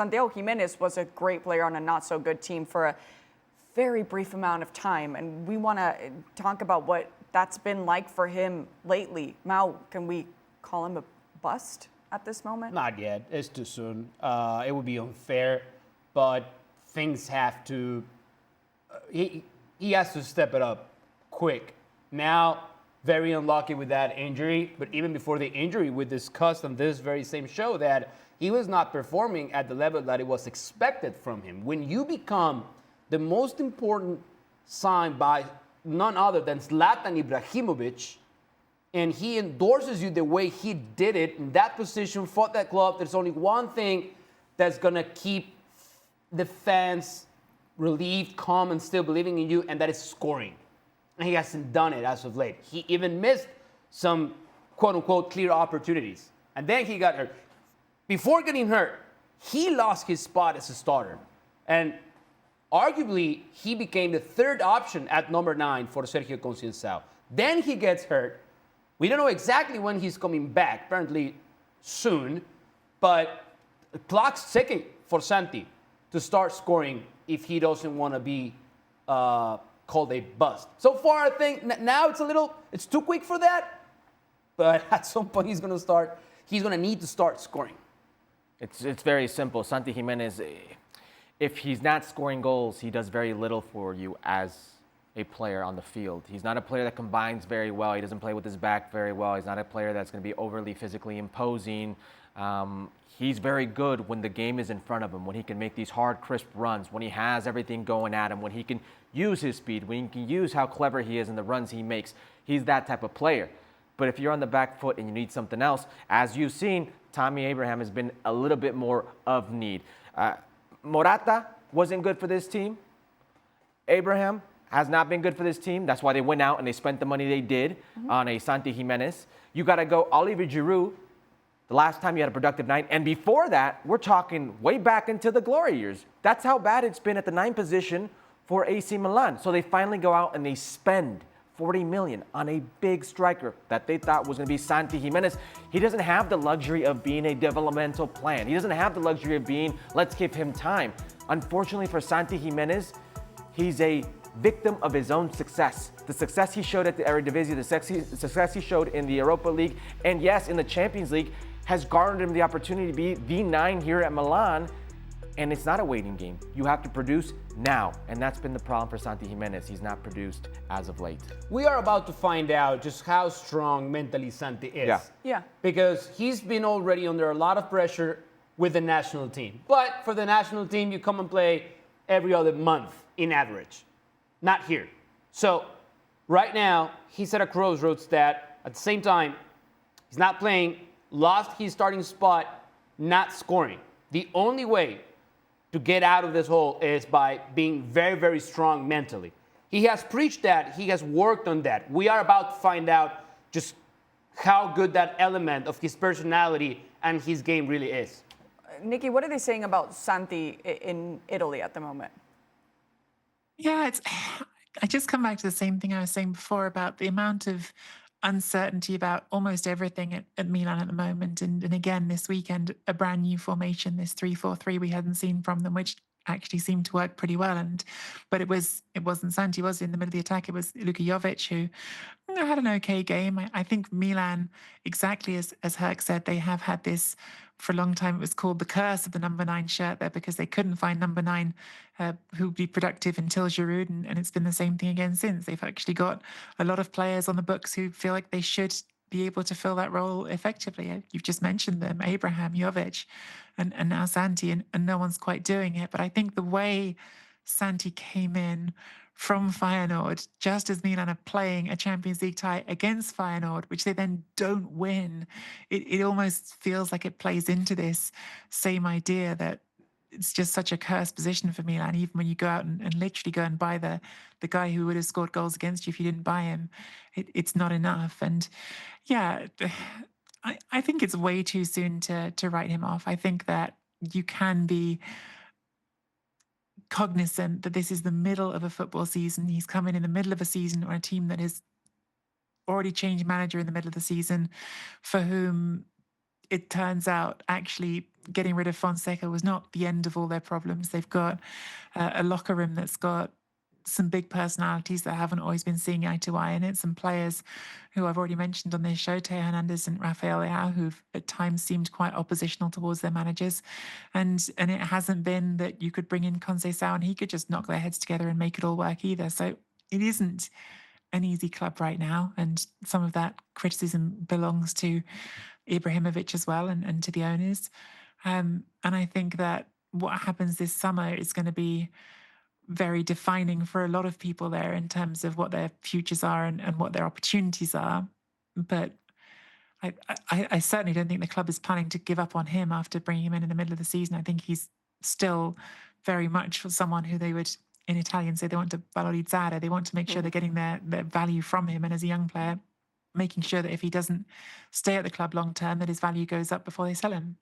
Santiago Gimenez was a great player on a not-so-good team for a very brief amount of time, and we want to talk about what that's been like for him lately. Mau, can we call him a bust at this moment? Not yet. It's too soon. It would be unfair, but things have to. He has to step it up quick. Now, very unlucky with that injury, but even before the injury, we discussed on this very same show that he was not performing at the level that it was expected from him. When you become the most important sign by none other than Zlatan Ibrahimovic, and he endorses you the way he did it in that position for that club, there's only one thing that's going to keep the fans relieved, calm, and still believing in you, and that is scoring. And he hasn't done it as of late. He even missed some quote-unquote clear opportunities. And then he got hurt. Before getting hurt, he lost his spot as a starter. And arguably, he became the third option at number 9 for Sergio Conceição. Then he gets hurt. We don't know exactly when he's coming back, apparently soon, but the clock's ticking for Santi to start scoring if he doesn't want to be called a bust. So far, I think now it's too quick for that, but at some point he's going to need to start scoring. It's very simple. Santi Gimenez, if he's not scoring goals, he does very little for you as a player on the field. He's not a player that combines very well. He doesn't play with his back very well. He's not a player that's going to be overly physically imposing. He's very good when the game is in front of him, when he can make these hard, crisp runs, when he has everything going at him, when he can use his speed, when he can use how clever he is in the runs he makes. He's that type of player. But if you're on the back foot and you need something else, as you've seen, Tammy Abraham has been a little bit more of need. Morata wasn't good for this team. Abraham has not been good for this team. That's why they went out and they spent the money they did on a Santi Gimenez. You got to go Oliver Giroud. The last time you had a productive night. And before that, we're talking way back into the glory years. That's how bad it's been at the 9 position for AC Milan. So they finally go out and they spend 40 million on a big striker that they thought was going to be Santi Gimenez. He doesn't have the luxury of being a developmental plan. He doesn't have the luxury of being, let's give him time. Unfortunately for Santi Gimenez, he's a victim of his own success. The success he showed at the Eredivisie, the success he showed in the Europa League, and yes, in the Champions League, has garnered him the opportunity to be the 9 here at Milan. And it's not a waiting game. You have to produce now. And that's been the problem for Santi Gimenez. He's not produced as of late. We are about to find out just how strong mentally Santi is. Yeah. Because he's been already under a lot of pressure with the national team. But for the national team, you come and play every other month in average. Not here. So right now, he's at a crossroads that at the same time, he's not playing, lost his starting spot, not scoring. The only way to get out of this hole is by being very, very strong mentally. He has preached that. He has worked on that. We are about to find out just how good that element of his personality and his game really is. Nikki, what are they saying about Santi in Italy at the moment? Yeah, I just come back to the same thing I was saying before about the amount of uncertainty about almost everything at Milan at the moment. And again, this weekend, a brand new formation, this 3-4-3 we hadn't seen from them, which actually seemed to work pretty well. But it wasn't Santi, was it? In the middle of the attack, it was Luka Jovic who had an okay game. I think Milan, exactly as Herc said, they have had this for a long time. It was called the curse of the number 9 shirt there because they couldn't find number 9 who would be productive until Giroud, and it's been the same thing again since. They've actually got a lot of players on the books who feel like they should be able to fill that role effectively. You've just mentioned them, Abraham, Jovic, and now Santi, and no one's quite doing it. But I think the way Santi came in from Feyenoord, just as Milan are playing a Champions League tie against Feyenoord, which they then don't win, it almost feels like it plays into this same idea that it's just such a cursed position for Milan. Even when you go out and literally go and buy the guy who would have scored goals against you if you didn't buy him, it's not enough. And yeah, I think it's way too soon to write him off. I think that you can be cognizant that this is the middle of a football season. He's coming in the middle of a season on a team that has already changed manager in the middle of the season, for whom it turns out actually getting rid of Fonseca was not the end of all their problems. They've got a locker room that's got some big personalities that haven't always been seeing eye to eye in it. Some players who I've already mentioned on this show, Teo Hernandez and Rafael Leao, who've at times seemed quite oppositional towards their managers. And it hasn't been that you could bring in Conceição and he could just knock their heads together and make it all work either. So it isn't an easy club right now. And some of that criticism belongs to Ibrahimovic as well and to the owners. And I think that what happens this summer is going to be very defining for a lot of people there in terms of what their futures are and what their opportunities are. But I certainly don't think the club is planning to give up on him after bringing him in the middle of the season. I think he's still very much someone who they would, in Italian, say they want to valorizzare. They want to make sure they're getting their value from him. And as a young player, making sure that if he doesn't stay at the club long term, that his value goes up before they sell him.